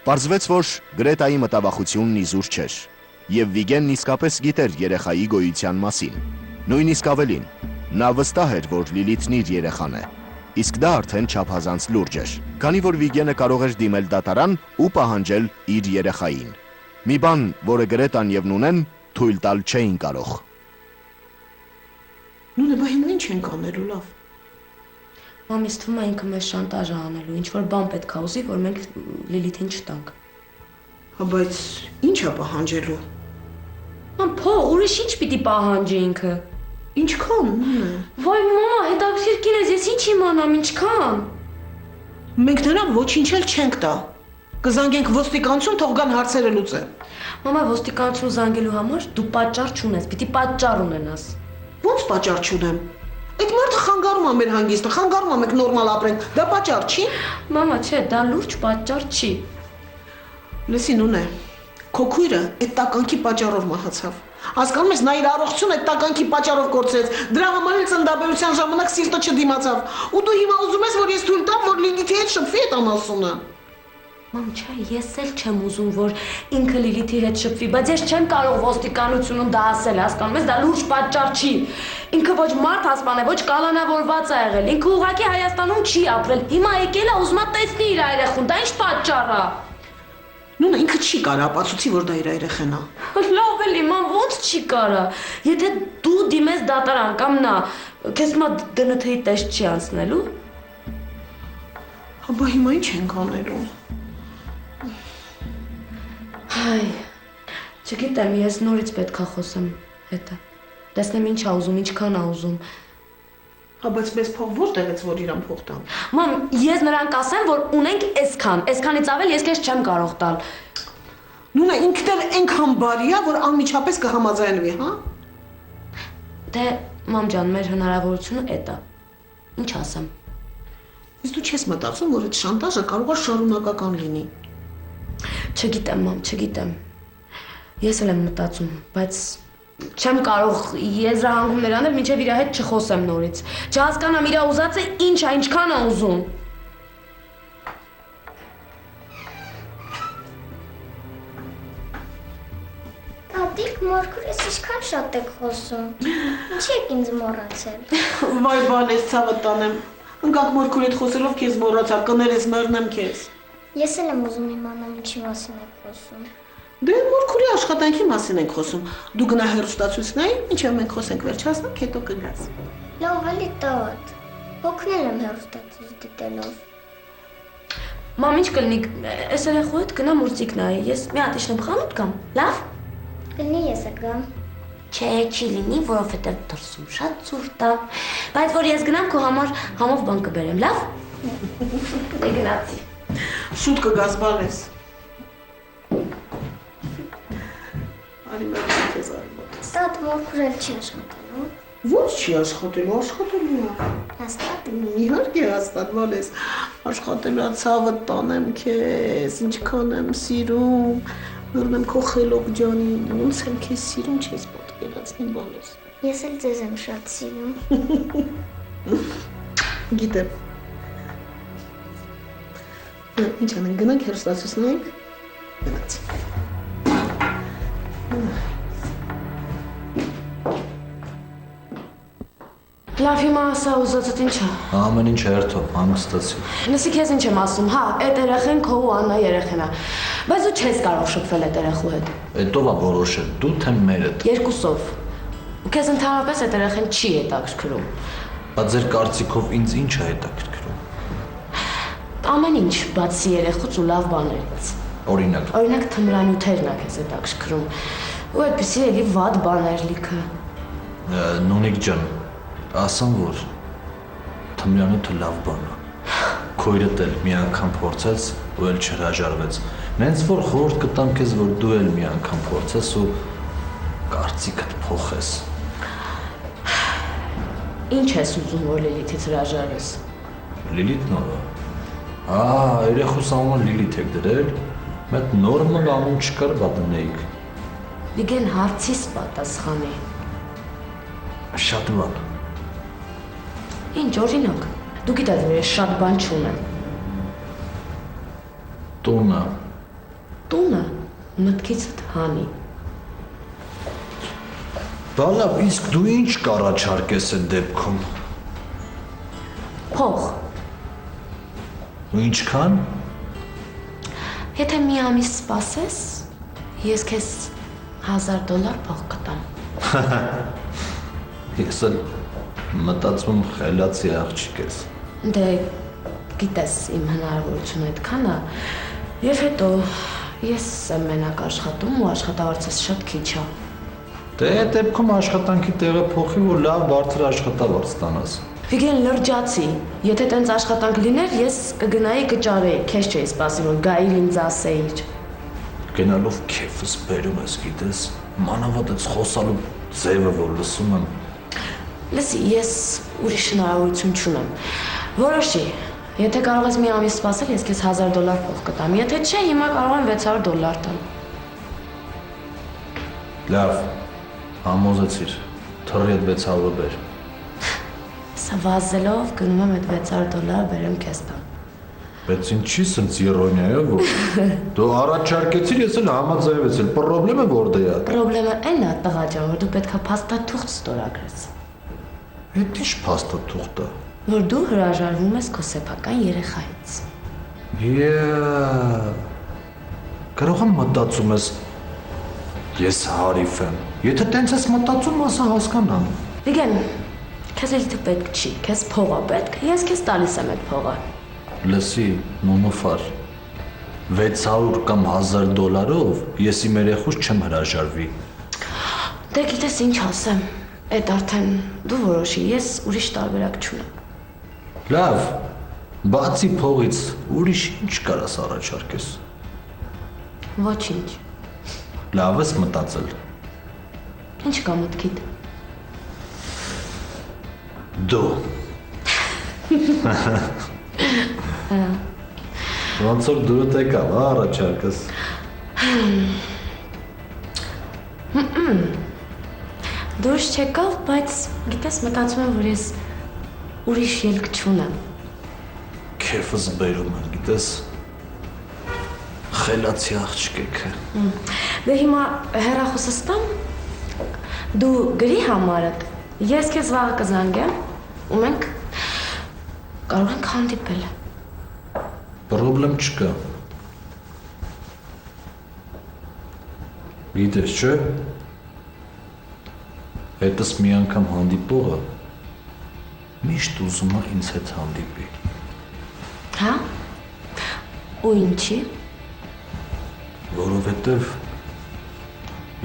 Պարզվեց, որ Գրետայի մտավախությունն իզուր չէր, և Վիգենն իսկապես գիտեր երեխայի գոյության մասին։ Նույնիսկ ավելին, նա վստահ էր, որ Լիլիթն իր երեխան է, իսկ դա արդեն չափազանց լուրջ էր, քանի որ Վիգենը կարող էր դիմել դատարան ու պահանջել իր երեխային։ Մի բան, որը Գրետան և Նունեն թույլ տալ չէին կարող։ Նունե, բա հիմա ինչ ենք անելու, լավ։ Մամիս թվում է ինքը մեզ շանտաժ է անելու, ինչ-որ բան պետք է ուզի, որ մենք Լիլիթին չտանք։ Հա, բայց ինչ է պահանջելու։ Ման փող, ուրիշ ինչ պիտի պահանջի ինքը։ Ինչքան, Նունե։ Վայ մամա, հետաքրքիր կին ես, ես ինչ իմանամ, ինչքան։ Մենք նրան ոչինչ էլ չենք տա։ Կզանգենք ոստիկանություն, թող գան հարցերը լուծեն։ Մամա, ոստիկանություն զանգելու համար դու պատճառ չունես, պիտի պատճառ ունենաս։ Ոնց պատճառ չունեմ։ Այդ մարդը խանգարում է մեր հանգիստը, խանգարում է մենք նորմալ ապրենք, դա պատճառ չի։ Մամա, չէ, դա լուրջ պատճառ չի։ Լսի, Նունե, քո քույրը այդ տականքի պատճառով մահացավ։ Հասկանում ես, նա իր առողջությունը այդ տականքի պատճառով կորցրեց։ Դրա համար էլ ծննդաբերության ժամանակ սիրտը չդիմացավ։ Ու դու հիմա ուզում ես, որ ես թույլ տամ, որ Լիլիթի հետ շփվի այդ ամասունը։ Մամ, չէ, ես էլ չեմ ուզում, որ ինքը Լիլիթի հետ շփվի, բայց ես չեմ կարող ոստիկանությունում դա ասել, հասկանում ես, դա լուրջ պատճառ չի։ Ինքը ոչ մարդ հասման է, ոչ կալանավորված է եղել, ինքը ուղղակի Հայաստանում չի ապրել, հիմա եկել է ուզում է տեսնի իր երեխուն, դա ինչ պատճառ է։ Նունե, ինքը չի կարա, ապացուցի, որ դա իր երեխան է։ Լավ էլի, ման ոնց չի կարա։ Եթե դու դիմես դատարան կամ նա, քեզ մա ԴՆԹ-ի տեստ չի անցնելու։ Հա, բա հիմա ինչ ենք անելու։ Հայ, չգիտեմ, ես նորից պետք է խոսեմ հետը։ Տեսնեմ ինչ ա ուզում, ինչքան ա ուզում։ Հա, բայց մեզ փող որտեղից որ իրան փող տան։ Մամ, ես նրան կասեմ, որ ունենք այսքանից ավել ես քեզ չեմ կարող տալ։ Նունե, ինքն էլ այնքան բարի է, որ անմիջապես կհամաձայնվի, հա։ Դե, մամ ջան, մեր հնարավորությունը էդ է։ Ինչ ասեմ։ Իսկ դու չես մտածում, որ այդ շանտաժը կարող է շարունակական լինի։ Չգիտեմ, մամ, չգիտեմ։ Ես էլ եմ մտածում, բայց չեմ կարող եզրահանգումներ անել, մինչև իր հետ չխոսեմ նորից։ Չհասկանամ իր ուզածը ինչ է, ինչքան է ուզում։ Տատիկ, մորքուրս ինչքան շատ եք խոսում։ Ինչ եք ինձ մոռացել։ Վայ, բան ես ցավը տանեմ։ Ընկակ մորքուր հետ խոսելով քեզ մոռացա, կներես մեռնեմ քեզ։ Ես էլ եմ ուզում իմանամ ինչի մասին եք խոսում։ Դե մորքուրի աշխատանքի մասին ենք խոսում։ Դու գնա հեռուստացույցներին, ինչեւ մենք խոսենք վերջացնենք, հետո կգաս։ Լավ, էլի տատ։ Հոգնել եմ հեռուստացույց դիտելով։ Մամ, ինչ կլինի, այս երեխու հետ գնա մուրցիկ նայի, ես մի հատ իջնեմ խանութ կամ, լավ։ Կլինի ես եկամ։ Չէ, չի լինի, որովհետև դրսում շատ ցուրտ է, բայց որ ես գնամ քո համար համով բան կբերեմ, լավ։ Դե գնացի։ Շուտ կգաս, բանես։ Արի մեր քեզ արի։ Տատ մորքուր էլ չի աշխատելու։ Ո՞նց չի աշխատելու, աշխատելու է։ Հաստատ։ Իհարկե հաստատ, բանես։ Աշխատելու է, ցավը տանեմ քեզ, ինչքան եմ սիրում։ Մեռնեմ քո խելոք ջանին, ոնց եմ քեզ սիրում, չես պատկերացնի, բանես։ Ես էլ ձեզ եմ շատ սիրում։ Գիտեմ։ Ինչ անենք, գնանք հեռուստացույցնենք։ Գնաց։ Լավ, հիմա ասա ուզածդ ինչ է։ Ամեն ինչ հերթով, հանգստացի։ Լսի, քեզ ինչ եմ ասում, հա, այդ երեխեն քո ու Աննա երեխեն է։ Բայց դու չես կարող շփվել այդ երեխու հետ։ Էդով է որոշել, դու թե մերդ։ Երկուսով։ Ու քեզ ընդհանրապես այդ երեխեն չի հետաքրքրում։ Բա ձեր կարծիքով ինձ ինչ է հետաքրքրում։ Ամեն ինչ, բացի երեխուց ու լավ բաներից։ Օրինակ։ Օրինակ թմրանյութերն է քեզ հետաքրքրում։ Ու այդպեսի էլի վատ բաներ լիքը։ Նունիկ ջան, ասեմ որ թմրանյութը լավ բան է։ Քույրդ էլ մի անգամ փորձեց ու էլ չհրաժարվեց։ Նենց որ խորհուրդ կտամ քեզ, որ դու էլ մի անգամ փորձես ու կարծիքդ փոխես։ Ինչ ես ուզում, որ Լիլիթից հրաժարվես։ Լիլիթն ո՞ր է։ Երեխուս անունը Լիլիթ եք դրել։ Մեկ նորմալ անուն չկար, բա դնեիք։ Վիգեն, հարցիս պատասխանի։ Շատ բան։ Ինչ, օրինակ։ Դու գիտես, որ ես շատ բան չունեմ։ Տունը, տունը մտքիցդ հանի։ Բա լավ, իսկ դու ինչ կառաջարկես այդ դեպքում։ Փող։ Ու ինչքան։ Եթե մի ամիս սպասես, ես քեզ $1000 փող կտամ։ Ես էլ մտածում խելացի աղջիկ ես։ Դե գիտես իմ հնարավորությունը այդքան է, եւ հետո ես եմ մենակ աշխատում ու աշխատավարձս շատ քիչ է։ Դե այդ դեպքում աշխատանքի տեղը փոխի, որ լավ բարձր աշխատավարձ ստանաս։ Վիգեն լրջացի, եթե տենց աշխատանք լիներ, ես կգնայի կճարեի, քեզ չէի սպասի, որ գայիր ինձ ասեիր։ Գնալով քեֆս բերում ես, գիտես, մանավանդ այդ խոսալու ձևը, որ լսում եմ։ Լսի, ես ուրիշ հնարավորություն չունեմ։ Որոշի, եթե կարող ես մի ամիս սպասել, ես քեզ $1000 փող կտամ, եթե չէ, հիմա կարող եմ $600 տալ։ Լավ, համոզեցիր, թռի այդ 600-ը բեր։ Սա վազելով գնում եմ այդ $600 բերեմ քեզ տամ։ Բայց ինչի սենց իրոնիայով, որ դու առաջարկեցիր, ես էլ համաձայնվեցի, պրոբլեմը որտե է։ Պրոբլեմը այն է, տղա ջան, որ դու պետքա փաստաթուղթ ստորագրես։ Այդ ի՞նչ փաստաթուղթ է։ Որ դու հրաժարվում ես քո սեփական երեխայից։ Կարող եմ մտածում ես, ես հարիվ եմ։ Եթե տենց ես մտածում, ասա հասկանամ։ Վիգեն, քեզ էլ պետք չի, քեզ փող է պետք, ես քեզ տալիս եմ այդ փողը։ Լսի, Նոնոֆար, 600 կամ $1000-ով ես իմ երեխուց չեմ հրաժարվի։ Դե գիտես ինչ ասեմ, այդ արդեն դու որոշի, ես ուրիշ տարբերակ չունեմ։ Լավ, բացի փողից ուրիշ ինչ կարաս առաջարկես։ Ոչինչ։ Լավ ես մտածել։ Ինչ կա մտքիդ։ Դու։ Ոնց որ դու եկավ, առաջարկես։ Դուրս չեկավ, բայց գիտես մտածում եմ, որ ես ուրիշ ելք չունեմ։ Քեֆս բերում եմ, գիտես։ Խելացի աղջիկ եք։ Դե հիմա հեռախոսս տամ, դու գրի համարդ, ես քեզ վաղը կզանգեմ, ու մենք կարող ենք հանդիպել։ Պրոբլեմ չկա։ Գիտես, չէ՞։ Հետս մի անգամ հանդիպողը միշտ ուզում է ինձ հետ հանդիպի։ Հա? Ու ինչի։ Որովհետև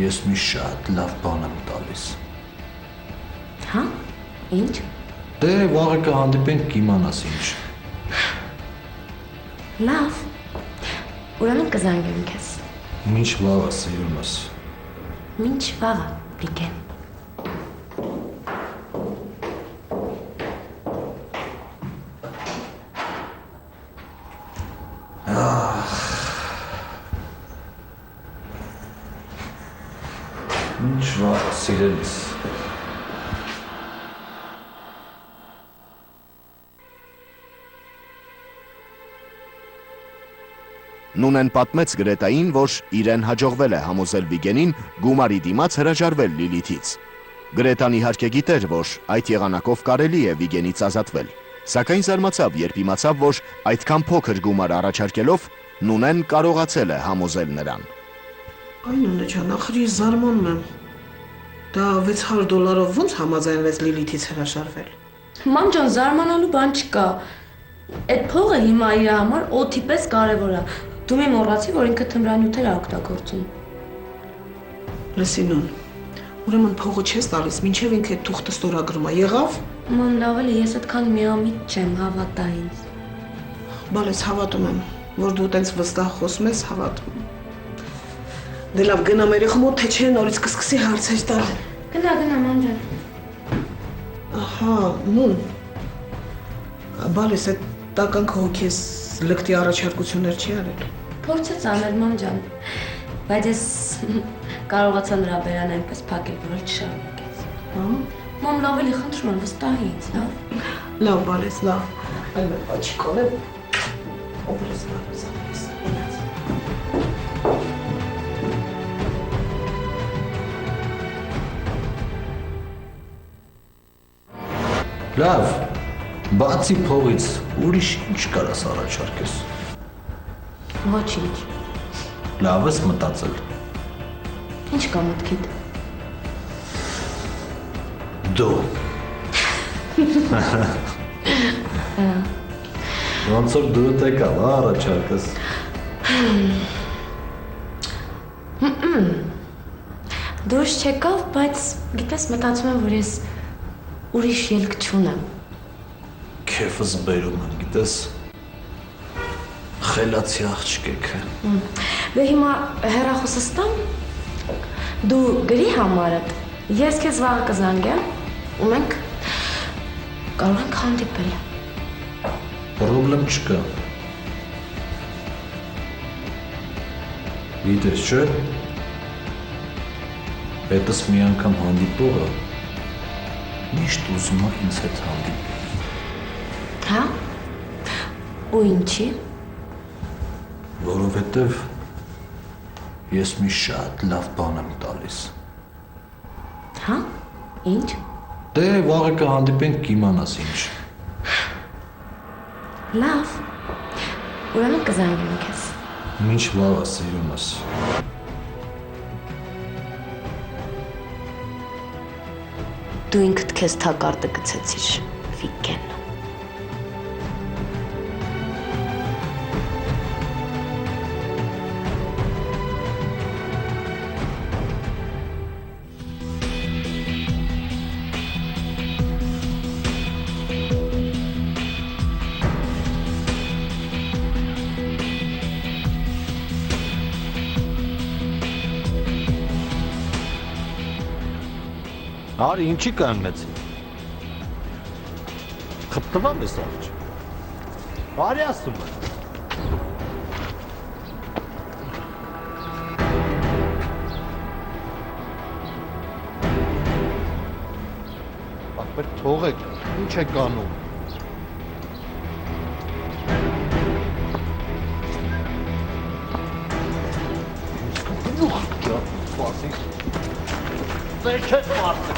ես մի շատ լավ բան եմ տալիս։ Հա? Ինչ։ Դե վաղը կհանդիպենք կիմանաս ինչ։ Լավ։ Ուրեմն կզանգեմ քեզ։ Մինչ վաղը սիրումս։ Մինչ վաղը, Վիգեն։ Մինչ վաղը սիրելիս։ Նունեն պատմեց Գրետային, որ իրեն հաջողվել է համոզել Վիգենին գումարի դիմաց հրաժարվել Լիլիթից։ Գրետան իհարկե գիտեր, որ այդ եղանակով կարելի է Վիգենից ազատվել, սակայն զարմացավ, երբ իմացավ, որ այդքան փոքր գումար առաջարկելով Նունեն կարողացել է համոզել նրան։ Այն Նունե ջան, ախր ես զարմանում եմ։ Դա $600-ով ո՞նց համաձայնվեց Լիլիթից հրաժարվել։ Մամ ջան, զարմանալու բան չկա։ Այդ փողը հիմա իր համար օդի պես կարևոր է։ Դու մի մոռացի, որ ինքը թմրանյութեր է օգտագործում։ Լսի Նուն, ուրեմն փողը չես տալիս, մինչև ինքը այդ թուղթը ստորագրում է, եղավ։ Ման լավ էլի, ես այդքան միամիտ չեմ, հավատա ինձ։ Բալես հավատում եմ, որ դու տենց վստահ խոսում ես, հավատում եմ։ Դե լավ, գնամ երեխու մոտ, թե չէ նորից կսկսի հարցեր տալ։ Գնա, մամ ջան։ Ահա, Նուն։ Բալես, այդ տականքը հոգես լկտի առաջարկություններ չի արել։ Փորձեց անել, մամ ջան, բայց ես կարողացա նրա բերանը այնպես փակել, որ չշարունակեց։ Հա։ Մամ, լավ էլի, խնդրում եմ, վստահ ինձ, լավ։ Լավ, Բալես, լավ։ Այլ մեր պաչիկով եմ։ Օբրես լավ, զավես։ Լավ, բացի փողից ուրիշ ինչ կարաս առաջարկես։ Ոչինչ։ Լավ ես մտածել։ Ինչ կա մտքիդ։ Դու։ Ոնց որ դու եկալ, առաջարկես։ Դուրս չեկավ, բայց գիտես մտածում եմ, որ ես ուրիշ ելք չունեմ։ Քեֆս բերում եմ, գիտես։ Խելացի աղջիկ է։ Դե հիմա հեռախոսս տամ, դու գրի համարդ, ես քեզ վաղը կզանգեմ, ու մենք կարող ենք հանդիպել։ Պրոբլեմ չկա։ Գիտես չէ, հետս մի անգամ հանդիպողը միշտ ուզում է ինձ հետ հանդիպել։ Հա? Ու ինչի։ Որովհետև ես մի շատ լավ բան եմ տալիս։ Հա? Ինչ։ Դե վաղը կհանդիպենք կիմանաս ինչ։ Լավ։ Ուրեմն կզանգեմ քեզ։ Մինչ վաղը սիրումս։ Դու ինքդ քեզ թակարդը գցեցիր, Վիգեն։ Արի, ինչի կանգնեցի։ Խփտվամ ես առաջ։ Արի ասում եմ։ Ապեր թողեք, ինչ եք անում։ Ձեր չես մարդը։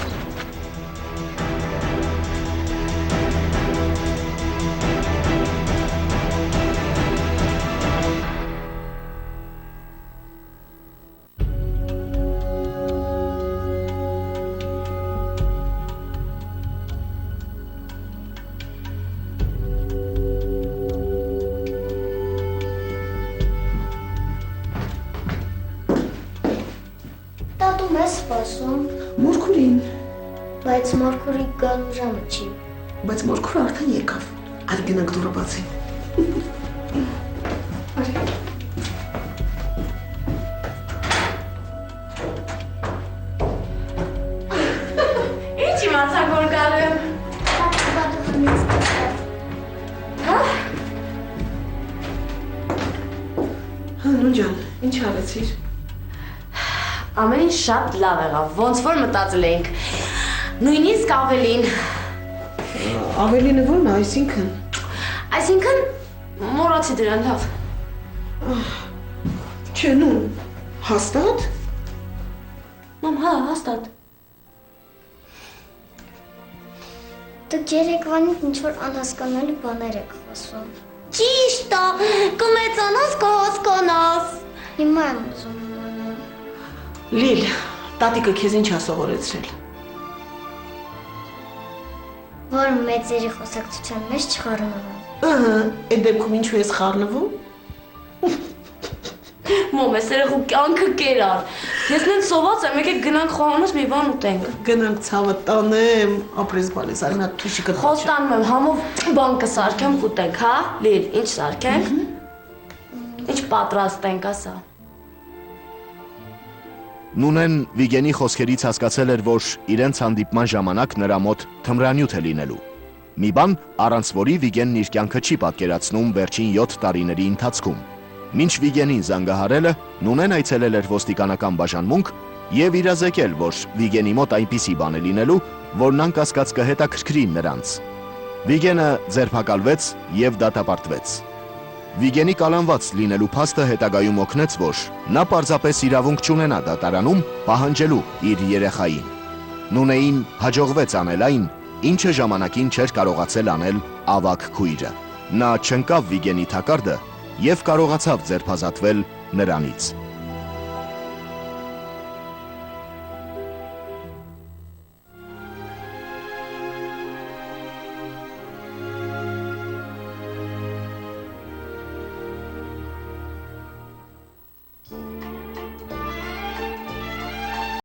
Տատու մեզ սպասում, Մորքուրին, բայց մորքուրի գալու ժամը չի։ բայց մորքուրը արդեն եկավ։ Արի գնանք դուռը բացին։ Արի։ Ինչ իմացա որ գալու եմ։ Տատու մեզ սպասում։ Հա? Հանուն ջան, ինչ արեցիր։ Ամեն ինչ շատ լավ եղավ, ոնց որ մտածել էինք։ Նույնիսկ ավելին։ Ավելինը ո՞րն է, այսինքն։ Այսինքն մոռացի դրան լավ։ Չէ, նու, հաստատ։ Մամ, հա, հաստատ։ Դուք երեկվանից ինչ-որ անհասկանալի բաներ եք խոսում։ Ճիշտ է, կմեծանաս կհասկանաս։ Հիմա եմ ուզում իմանալ։ Լիլ, տատիկը քեզ ինչ է սովորեցրել։ Որ մեծերի խոսակցության մեջ չխառնվում։ Ըհը, այդ դեպքում ինչու ես խառնվում։ Մոմ, ես երեխու կյանքը կերար։ Ես նենց սոված եմ, եկեք գնանք խոհանոց մի բան ուտենք։ Գնանք ցավը տանեմ, ապրես բալես, արինա թուշիկը։ Խոստանում եմ, համով բան կսարքեմ կուտենք, հա? Լիլ, ինչ սարքենք։ Ինչ պատրաստենք, ասա։ Նունեն Վիգենի խոսքերից հասկացել էր, որ իրենց հանդիպման ժամանակ նրա մոտ թմրանյութ է լինելու։ Մի բան, առանց որի Վիգենն իր կյանքը չի պատկերացնում վերջին 7 տարիների ընթացքում։ Մինչ Վիգենին զանգահարելը, Նունեն այցելել էր ոստիկանական բաժանմունք եւ իրազեկել, որ Վիգենի մոտ այնպիսի բան է լինելու, որն անկասկած կհետաքրքրի նրանց։ Վիգենը ձերբակալվեց եւ դատապարտվեց։ Վիգենի կալանված լինելու փաստը հետագայում օգնեց, որ նա պարզապես իրավունք չունենա դատարանում պահանջելու իր երեխային։ Նունեին հաջողվեց անել այն, ինչը ժամանակին չէր կարողացել անել ավագ քույրը։ Նա չընկավ Վիգենի թակարդը եւ կարողացավ ձերբազատվել նրանից։